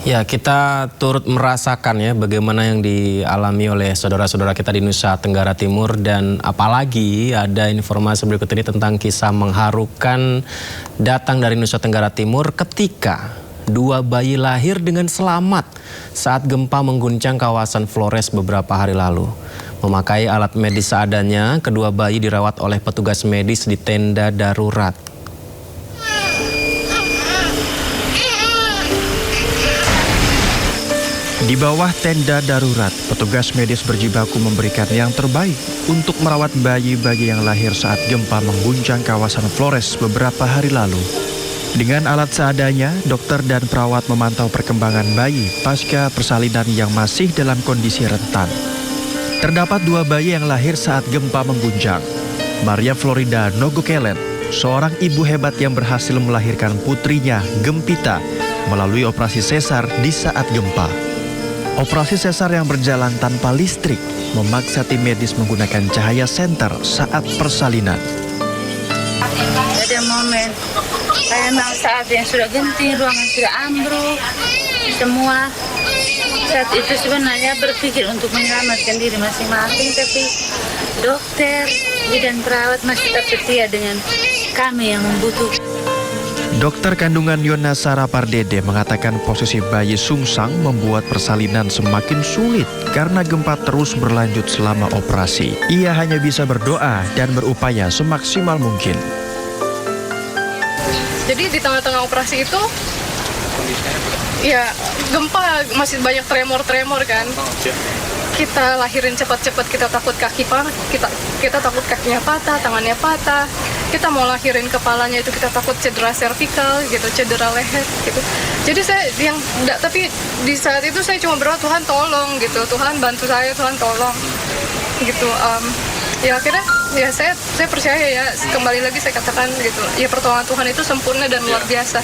Ya, kita turut merasakan ya bagaimana yang dialami oleh saudara-saudara kita di Nusa Tenggara Timur, dan apalagi ada informasi berikut ini tentang kisah mengharukan datang dari Nusa Tenggara Timur ketika dua bayi lahir dengan selamat saat gempa mengguncang kawasan Flores beberapa hari lalu. Memakai alat medis seadanya, kedua bayi dirawat oleh petugas medis di tenda darurat. Di bawah tenda darurat, petugas medis berjibaku memberikan yang terbaik untuk merawat bayi-bayi yang lahir saat gempa mengguncang kawasan Flores beberapa hari lalu. Dengan alat seadanya, dokter dan perawat memantau perkembangan bayi pasca persalinan yang masih dalam kondisi rentan. Terdapat dua bayi yang lahir saat gempa mengguncang. Maria Florida Nogokelen, seorang ibu hebat yang berhasil melahirkan putrinya, Gempita, melalui operasi sesar di saat gempa. Operasi sesar yang berjalan tanpa listrik memaksa tim medis menggunakan cahaya senter saat persalinan. Ada momen, memang saat yang sudah genting, ruangan sudah ambruk, semua. Saat itu sebenarnya berpikir untuk menyelamatkan diri masing-masing, tapi dokter dan perawat masih tetap setia dengan kami yang membutuhkan. Dokter kandungan Yona Sarapardede mengatakan posisi bayi sungsang membuat persalinan semakin sulit karena gempa terus berlanjut selama operasi. Ia hanya bisa berdoa dan berupaya semaksimal mungkin. Jadi di tengah-tengah operasi itu, ya gempa masih banyak tremor-tremor kan. Kita lahirin cepat-cepat, kita takut kita takut kakinya patah, tangannya patah. Kita mau lahirin kepalanya itu kita takut cedera servikal gitu, cedera leher gitu. Jadi tapi di saat itu saya cuma berdoa, Tuhan tolong gitu, Tuhan bantu saya, Tuhan tolong gitu. Ya akhirnya ya saya percaya ya, kembali lagi saya katakan gitu, ya pertolongan Tuhan itu sempurna dan luar biasa.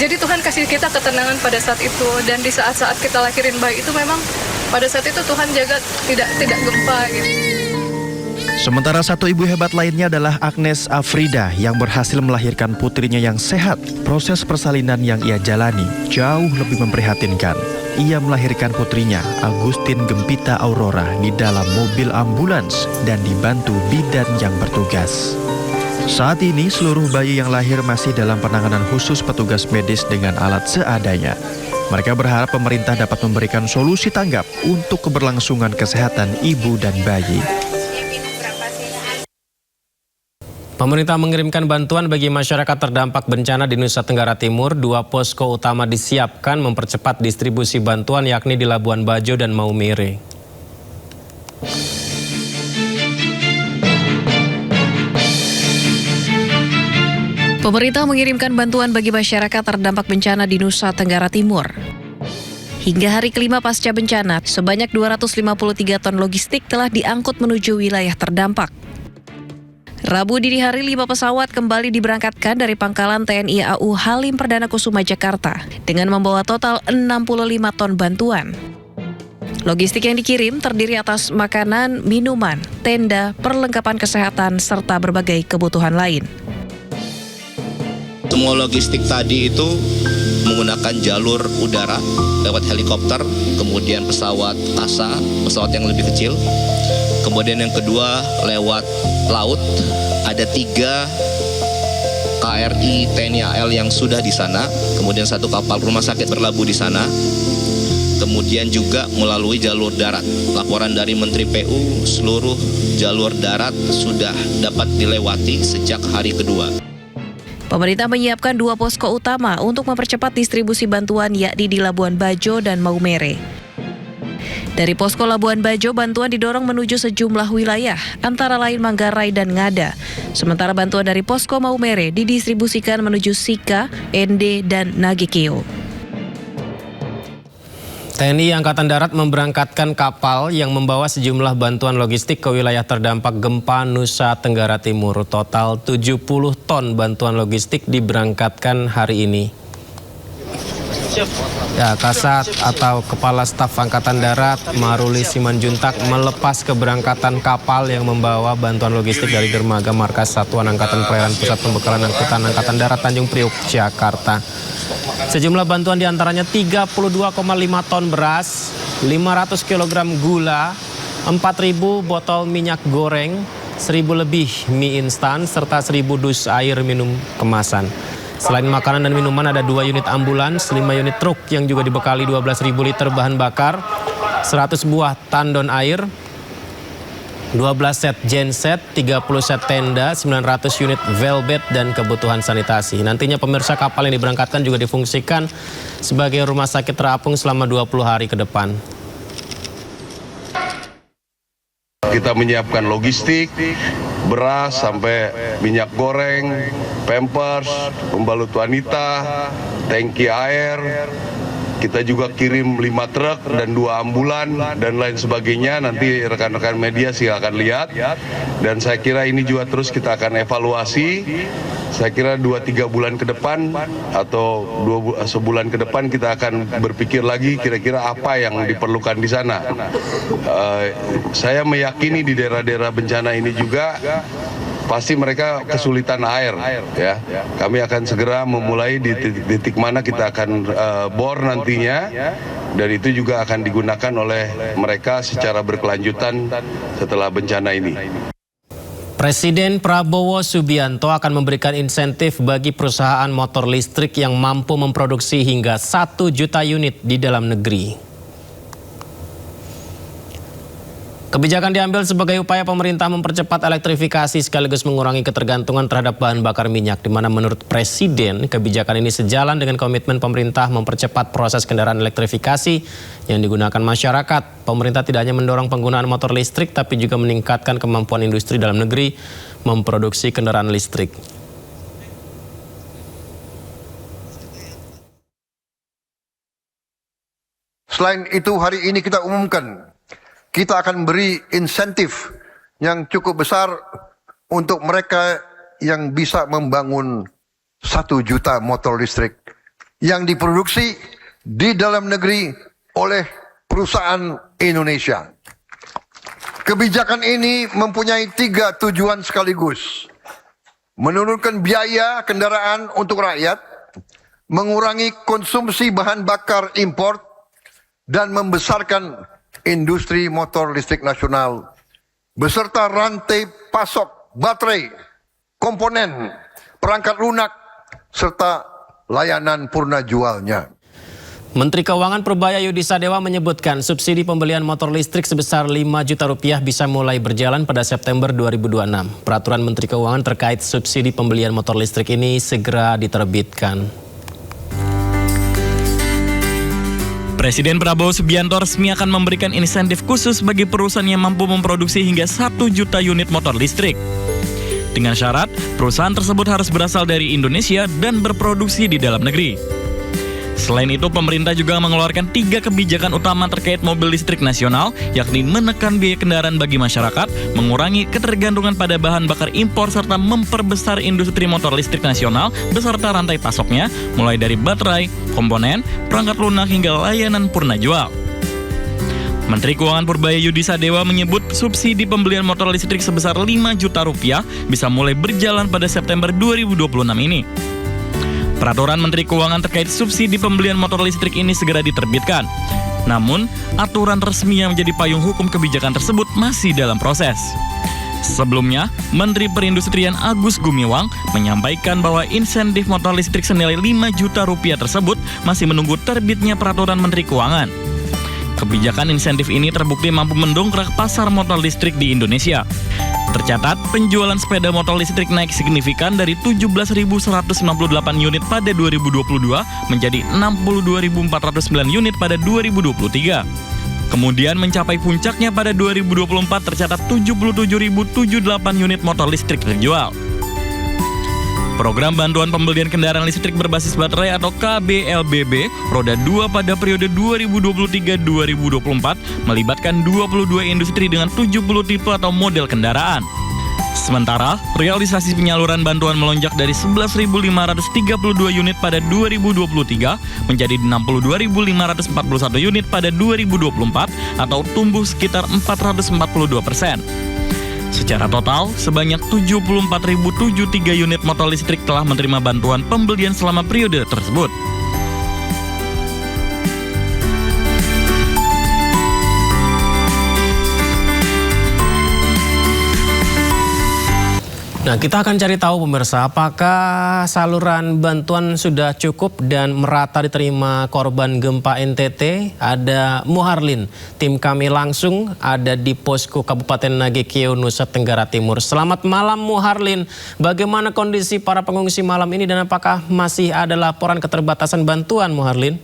Jadi Tuhan kasih kita ketenangan pada saat itu, dan di saat-saat kita lahirin bayi itu memang pada saat itu Tuhan jaga tidak gempa gitu. Sementara satu ibu hebat lainnya adalah Agnes Afrida yang berhasil melahirkan putrinya yang sehat. Proses persalinan yang ia jalani jauh lebih memprihatinkan. Ia melahirkan putrinya, Agustin Gempita Aurora, di dalam mobil ambulans dan dibantu bidan yang bertugas. Saat ini seluruh bayi yang lahir masih dalam penanganan khusus petugas medis dengan alat seadanya. Mereka berharap pemerintah dapat memberikan solusi tanggap untuk keberlangsungan kesehatan ibu dan bayi. Pemerintah mengirimkan bantuan bagi masyarakat terdampak bencana di Nusa Tenggara Timur. Dua posko utama disiapkan mempercepat distribusi bantuan, yakni di Labuan Bajo dan Maumere. Pemerintah mengirimkan bantuan bagi masyarakat terdampak bencana di Nusa Tenggara Timur. Hingga hari kelima pasca bencana, sebanyak 253 ton logistik telah diangkut menuju wilayah terdampak. Rabu dini hari 5 pesawat kembali diberangkatkan dari pangkalan TNI AU Halim Perdana Kusuma Jakarta dengan membawa total 65 ton bantuan. Logistik yang dikirim terdiri atas makanan, minuman, tenda, perlengkapan kesehatan, serta berbagai kebutuhan lain. Semua logistik tadi itu menggunakan jalur udara lewat helikopter, kemudian pesawat kasa, pesawat yang lebih kecil. Kemudian yang kedua lewat laut, ada 3 KRI TNI AL yang sudah di sana, kemudian 1 kapal rumah sakit berlabuh di sana. Kemudian juga melalui jalur darat. Laporan dari Menteri PU, seluruh jalur darat sudah dapat dilewati sejak hari kedua. Pemerintah menyiapkan 2 posko utama untuk mempercepat distribusi bantuan, yakni di Labuan Bajo dan Maumere. Dari posko Labuan Bajo, bantuan didorong menuju sejumlah wilayah, antara lain Manggarai dan Ngada. Sementara bantuan dari posko Maumere didistribusikan menuju Sika, Ende, dan Nagekeo. TNI Angkatan Darat memberangkatkan kapal yang membawa sejumlah bantuan logistik ke wilayah terdampak gempa Nusa Tenggara Timur. Total 70 ton bantuan logistik diberangkatkan hari ini. Ya, Kasat atau Kepala Staf Angkatan Darat Maruli Simanjuntak melepas keberangkatan kapal yang membawa bantuan logistik dari dermaga Markas Satuan Angkatan Perairan Pusat Pembekalan Angkutan Angkatan Darat Tanjung Priok, Jakarta. Sejumlah bantuan diantaranya 32,5 ton beras, 500 kg gula, 4.000 botol minyak goreng, 1.000 lebih mie instan, serta 1.000 dus air minum kemasan. Selain makanan dan minuman, ada 2 unit ambulans, 5 unit truk yang juga dibekali 12.000 liter bahan bakar, 100 buah tandon air, 12 set genset, 30 set tenda, 900 unit velvet, dan kebutuhan sanitasi. Nantinya pemirsa, kapal yang diberangkatkan juga difungsikan sebagai rumah sakit terapung selama 20 hari ke depan. Kita menyiapkan logistik, beras sampai minyak goreng, pampers, pembalut wanita, tangki air. Kita juga kirim 5 truk dan 2 ambulan dan lain sebagainya. Nanti rekan-rekan media silakan lihat. Dan saya kira ini juga terus kita akan evaluasi. Saya kira 2-3 bulan ke depan atau sebulan ke depan kita akan berpikir lagi kira-kira apa yang diperlukan di sana. Saya meyakini di daerah-daerah bencana ini juga pasti mereka kesulitan air, ya. Kami akan segera memulai di titik mana kita akan bor nantinya, dan itu juga akan digunakan oleh mereka secara berkelanjutan setelah bencana ini. Presiden Prabowo Subianto akan memberikan insentif bagi perusahaan motor listrik yang mampu memproduksi hingga 1 juta unit di dalam negeri. Kebijakan diambil sebagai upaya pemerintah mempercepat elektrifikasi sekaligus mengurangi ketergantungan terhadap bahan bakar minyak, di mana menurut Presiden, kebijakan ini sejalan dengan komitmen pemerintah mempercepat proses kendaraan elektrifikasi yang digunakan masyarakat. Pemerintah tidak hanya mendorong penggunaan motor listrik, tapi juga meningkatkan kemampuan industri dalam negeri memproduksi kendaraan listrik. Selain itu, hari ini kita umumkan, kita akan beri insentif yang cukup besar untuk mereka yang bisa membangun 1 juta motor listrik yang diproduksi di dalam negeri oleh perusahaan Indonesia. Kebijakan ini mempunyai 3 tujuan sekaligus: menurunkan biaya kendaraan untuk rakyat, mengurangi konsumsi bahan bakar impor, dan membesarkan industri motor listrik nasional beserta rantai pasok baterai, komponen, perangkat lunak, serta layanan purna jualnya. Menteri Keuangan Purbaya Yudi Sadewa menyebutkan subsidi pembelian motor listrik sebesar 5 juta rupiah bisa mulai berjalan pada September 2026. Peraturan Menteri Keuangan terkait subsidi pembelian motor listrik ini segera diterbitkan. Presiden Prabowo Subianto resmi akan memberikan insentif khusus bagi perusahaan yang mampu memproduksi hingga 1 juta unit motor listrik. Dengan syarat, perusahaan tersebut harus berasal dari Indonesia dan berproduksi di dalam negeri. Selain itu, pemerintah juga mengeluarkan 3 kebijakan utama terkait mobil listrik nasional, yakni menekan biaya kendaraan bagi masyarakat, mengurangi ketergantungan pada bahan bakar impor, serta memperbesar industri motor listrik nasional beserta rantai pasoknya, mulai dari baterai, komponen, perangkat lunak hingga layanan purna jual. Menteri Keuangan Purbaya Yudi Sadewa menyebut subsidi pembelian motor listrik sebesar 5 juta rupiah bisa mulai berjalan pada September 2026 ini. Peraturan Menteri Keuangan terkait subsidi pembelian motor listrik ini segera diterbitkan. Namun, aturan resmi yang menjadi payung hukum kebijakan tersebut masih dalam proses. Sebelumnya, Menteri Perindustrian Agus Gumiwang menyampaikan bahwa insentif motor listrik senilai 5 juta rupiah tersebut masih menunggu terbitnya peraturan Menteri Keuangan. Kebijakan insentif ini terbukti mampu mendongkrak pasar motor listrik di Indonesia. Tercatat, penjualan sepeda motor listrik naik signifikan dari 17.198 unit pada 2022 menjadi 62.409 unit pada 2023. Kemudian mencapai puncaknya pada 2024 tercatat 77.078 unit motor listrik terjual. Program Bantuan Pembelian Kendaraan Listrik Berbasis Baterai atau KBLBB Roda 2 pada periode 2023-2024 melibatkan 22 industri dengan 70 tipe atau model kendaraan. Sementara, realisasi penyaluran bantuan melonjak dari 11.532 unit pada 2023 menjadi 62.541 unit pada 2024 atau tumbuh sekitar 442%. Secara total, sebanyak 74.073 unit motor listrik telah menerima bantuan pembelian selama periode tersebut. Nah, kita akan cari tahu pemirsa, apakah saluran bantuan sudah cukup dan merata diterima korban gempa NTT? Ada Muharlin, tim kami langsung ada di posko Kabupaten Nagekeo, Nusa Tenggara Timur. Selamat malam Muharlin, bagaimana kondisi para pengungsi malam ini dan apakah masih ada laporan keterbatasan bantuan Muharlin?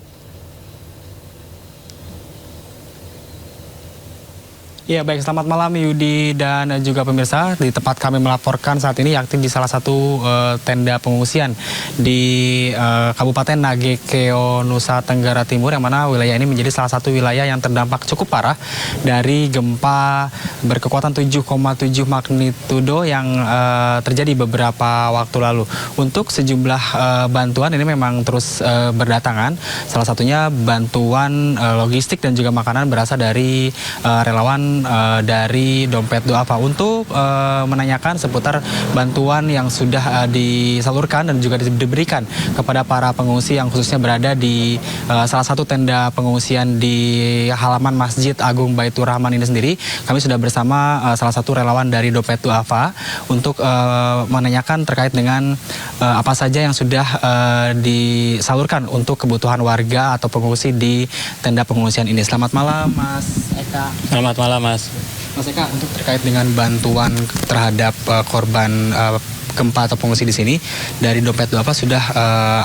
Ya baik, selamat malam Yudi dan juga pemirsa. Di tempat kami melaporkan saat ini yakni di salah satu tenda pengungsian di Kabupaten Nagekeo, Nusa Tenggara Timur, yang mana wilayah ini menjadi salah satu wilayah yang terdampak cukup parah dari gempa berkekuatan 7,7 magnitudo yang terjadi beberapa waktu lalu. Untuk sejumlah bantuan ini memang terus berdatangan. Salah satunya bantuan logistik dan juga makanan berasal dari relawan dari Dompet Duafa untuk menanyakan seputar bantuan yang sudah disalurkan dan juga diberikan kepada para pengungsi yang khususnya berada di salah satu tenda pengungsian di halaman Masjid Agung Baitur Rahman ini sendiri. Kami sudah bersama salah satu relawan dari Dompet Duafa untuk menanyakan terkait dengan apa saja yang sudah disalurkan untuk kebutuhan warga atau pengungsi di tenda pengungsian ini. Selamat malam Mas Eka. Selamat malam Mas. Mas Eka, untuk terkait dengan bantuan terhadap korban gempa atau pengungsi di sini dari Dompet Duafa sudah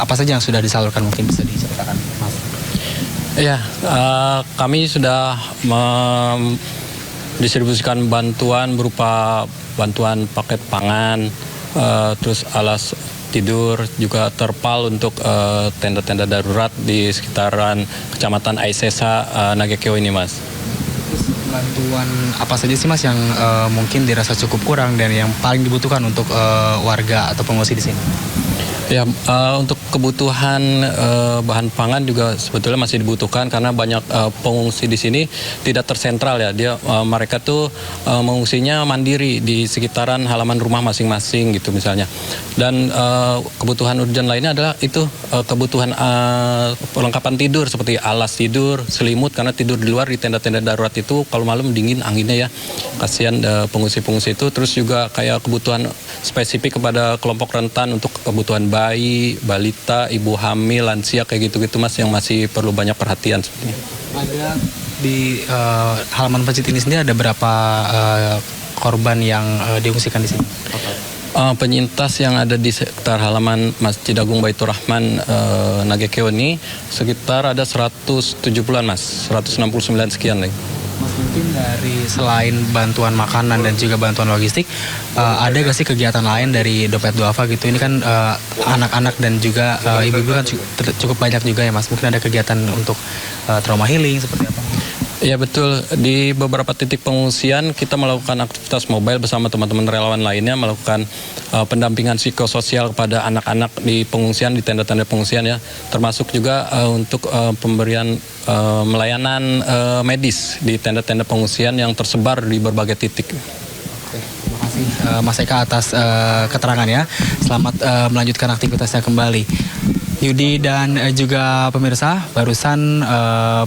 apa saja yang sudah disalurkan, mungkin bisa diceritakan Mas? Ya, kami sudah mendistribusikan bantuan berupa bantuan paket pangan, terus alas tidur, juga terpal untuk tenda-tenda darurat di sekitaran Kecamatan Aisesa, Nagekeo ini Mas. Bantuan apa saja sih Mas yang mungkin dirasa cukup kurang dan yang paling dibutuhkan untuk warga atau pengungsi di sini? Ya, untuk kebutuhan bahan pangan juga sebetulnya masih dibutuhkan karena banyak pengungsi di sini tidak tersentral ya. Mereka tuh mengungsinya mandiri di sekitaran halaman rumah masing-masing gitu misalnya. Dan kebutuhan urgent lainnya adalah itu kebutuhan perlengkapan tidur seperti alas tidur, selimut, karena tidur di luar di tenda-tenda darurat itu kalau malam dingin anginnya ya. Kasihan pengungsi-pengungsi itu. Terus juga kayak kebutuhan spesifik kepada kelompok rentan untuk kebutuhan bayi, balita, ibu hamil, lansia kayak gitu-gitu Mas yang masih perlu banyak perhatian sebenarnya. Ada di halaman masjid ini sendiri ada berapa korban yang diungsikan di sini? Penyintas yang ada di sekitar halaman Masjid Agung Baitur Rahman Nagekeo ini sekitar ada 170-an Mas, 169 sekian lagi. Mas, mungkin dari selain bantuan makanan dan juga bantuan logistik, ada gak sih kegiatan lain dari Dompet Duafa gitu? Ini kan anak-anak dan juga ibu-ibu kan cukup banyak juga ya Mas. Mungkin ada kegiatan untuk trauma healing seperti apa? Ya betul, di beberapa titik pengungsian kita melakukan aktivitas mobile bersama teman-teman relawan lainnya, melakukan pendampingan psikososial kepada anak-anak di pengungsian, di tenda-tenda pengungsian ya, termasuk juga untuk pemberian melayanan medis di tenda-tenda pengungsian yang tersebar di berbagai titik. Terima kasih Mas Eka atas keterangannya. Selamat melanjutkan aktivitasnya kembali. Yudi dan juga pemirsa, barusan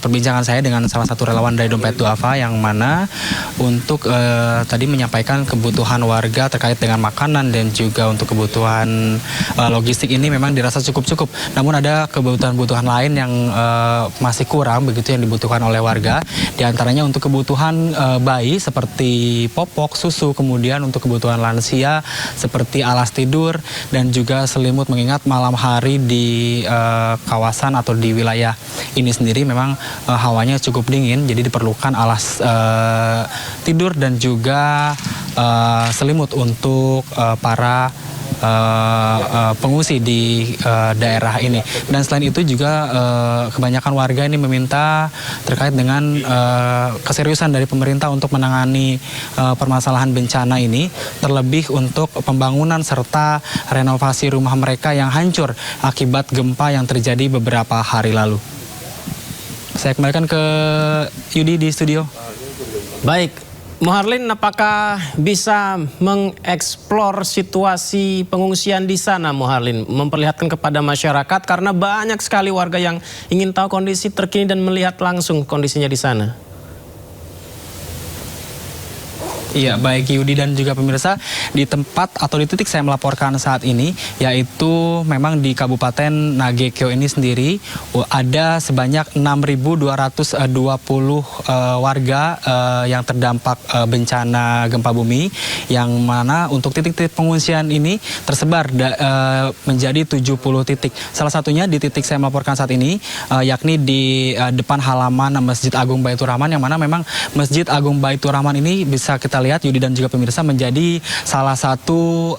perbincangan saya dengan salah satu relawan dari Dompet Duafa yang mana untuk tadi menyampaikan kebutuhan warga terkait dengan makanan dan juga untuk kebutuhan logistik ini memang dirasa cukup-cukup. Namun ada kebutuhan-kebutuhan lain yang masih kurang begitu yang dibutuhkan oleh warga. Di antaranya untuk kebutuhan bayi seperti popok, susu, kemudian untuk kebutuhan lansia seperti alas tidur dan juga selimut, mengingat malam hari di kawasan atau di wilayah ini sendiri memang hawanya cukup dingin, jadi diperlukan alas tidur dan juga selimut untuk para pengungsi di daerah ini. Dan selain itu juga kebanyakan warga ini meminta terkait dengan keseriusan dari pemerintah untuk menangani permasalahan bencana ini, terlebih untuk pembangunan serta renovasi rumah mereka yang hancur akibat gempa yang terjadi beberapa hari lalu. Saya kembalikan ke Yudi di studio. Baik, Muharlin, apakah bisa mengeksplor situasi pengungsian di sana, Muharlin? Memperlihatkan kepada masyarakat karena banyak sekali warga yang ingin tahu kondisi terkini dan melihat langsung kondisinya di sana. Iya, baik Yudi dan juga pemirsa, di tempat atau di titik saya melaporkan saat ini, yaitu memang di Kabupaten Nagekeo ini sendiri ada sebanyak 6.220 warga yang terdampak bencana gempa bumi, yang mana untuk titik-titik pengungsian ini tersebar menjadi 70 titik. Salah satunya di titik saya melaporkan saat ini, yakni di depan halaman Masjid Agung Baitur Rahman, yang mana memang Masjid Agung Baitur Rahman ini bisa kita lihat Yudi dan juga pemirsa menjadi salah satu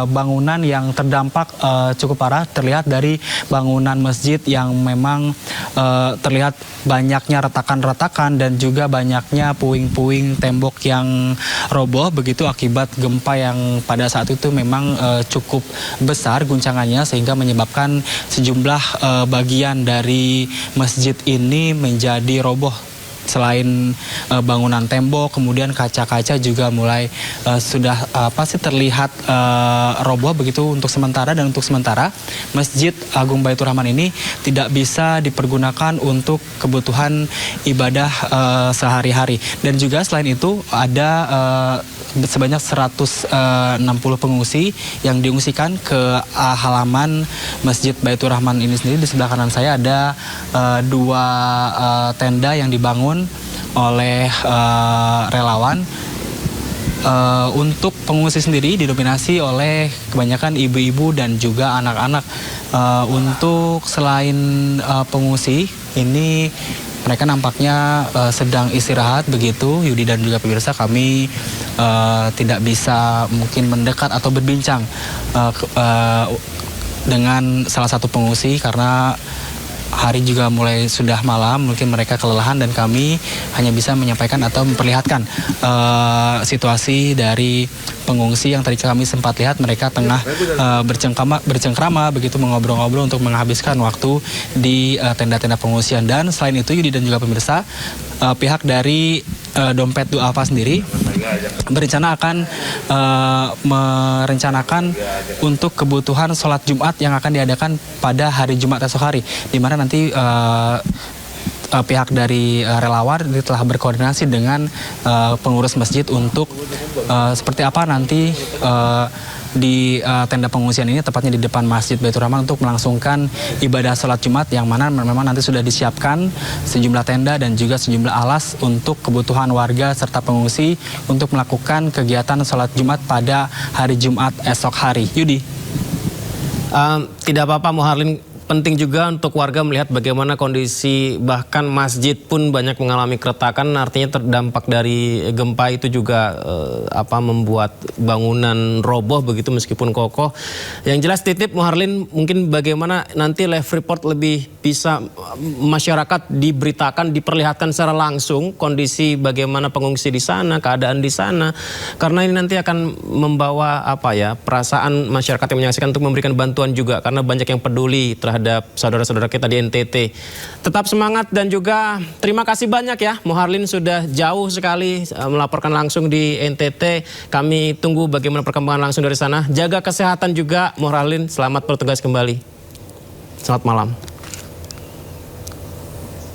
bangunan yang terdampak cukup parah. Terlihat dari bangunan masjid yang memang terlihat banyaknya retakan-retakan dan juga banyaknya puing-puing tembok yang roboh begitu akibat gempa yang pada saat itu memang cukup besar guncangannya, sehingga menyebabkan sejumlah bagian dari masjid ini menjadi roboh. Selain bangunan tembok, kemudian kaca-kaca juga mulai sudah terlihat roboh begitu untuk sementara. Dan untuk sementara Masjid Agung Baitur Rahman ini tidak bisa dipergunakan untuk kebutuhan ibadah sehari-hari. Dan juga selain itu ada sebanyak 160 pengungsi yang diungsikan ke halaman Masjid Baitur Rahman ini sendiri. Di sebelah kanan saya ada dua tenda yang dibangun oleh relawan. Untuk pengungsi sendiri didominasi oleh kebanyakan ibu-ibu dan juga anak-anak. Untuk selain pengungsi ini, mereka nampaknya sedang istirahat begitu, Yudi dan juga pemirsa. Kami tidak bisa mungkin mendekat atau berbincang dengan salah satu pengungsi karena hari juga mulai sudah malam, mungkin mereka kelelahan, dan kami hanya bisa menyampaikan atau memperlihatkan situasi dari pengungsi yang tadi kami sempat lihat. Mereka tengah bercengkrama begitu, mengobrol-ngobrol untuk menghabiskan waktu di tenda-tenda pengungsian. Dan selain itu Yudi dan juga pemirsa, pihak dari Dompet Duafa sendiri berencana akan merencanakan untuk kebutuhan sholat Jumat yang akan diadakan pada hari Jumat esok hari, di mana nanti pihak dari relawan telah berkoordinasi dengan pengurus masjid untuk seperti apa nanti di tenda pengungsian ini, tepatnya di depan Masjid Baitur Rahman, untuk melangsungkan ibadah sholat Jumat, yang mana memang nanti sudah disiapkan sejumlah tenda dan juga sejumlah alas untuk kebutuhan warga serta pengungsi untuk melakukan kegiatan sholat Jumat pada hari Jumat esok hari. Yudi. Tidak apa-apa Muharlin, penting juga untuk warga melihat bagaimana kondisi, bahkan masjid pun banyak mengalami keretakan, artinya terdampak dari gempa itu juga membuat bangunan roboh begitu meskipun kokoh. Yang jelas titip Muharlin, mungkin bagaimana nanti live report lebih bisa masyarakat diberitakan, diperlihatkan secara langsung kondisi bagaimana pengungsi di sana, keadaan di sana, karena ini nanti akan membawa perasaan masyarakat yang menyaksikan untuk memberikan bantuan juga, karena banyak yang peduli terhadap saudara-saudara kita di NTT. Tetap semangat dan juga terima kasih banyak ya Muharlin, sudah jauh sekali melaporkan langsung di NTT. Kami tunggu bagaimana perkembangan langsung dari sana. Jaga kesehatan juga Muharlin, selamat bertugas kembali. Selamat malam.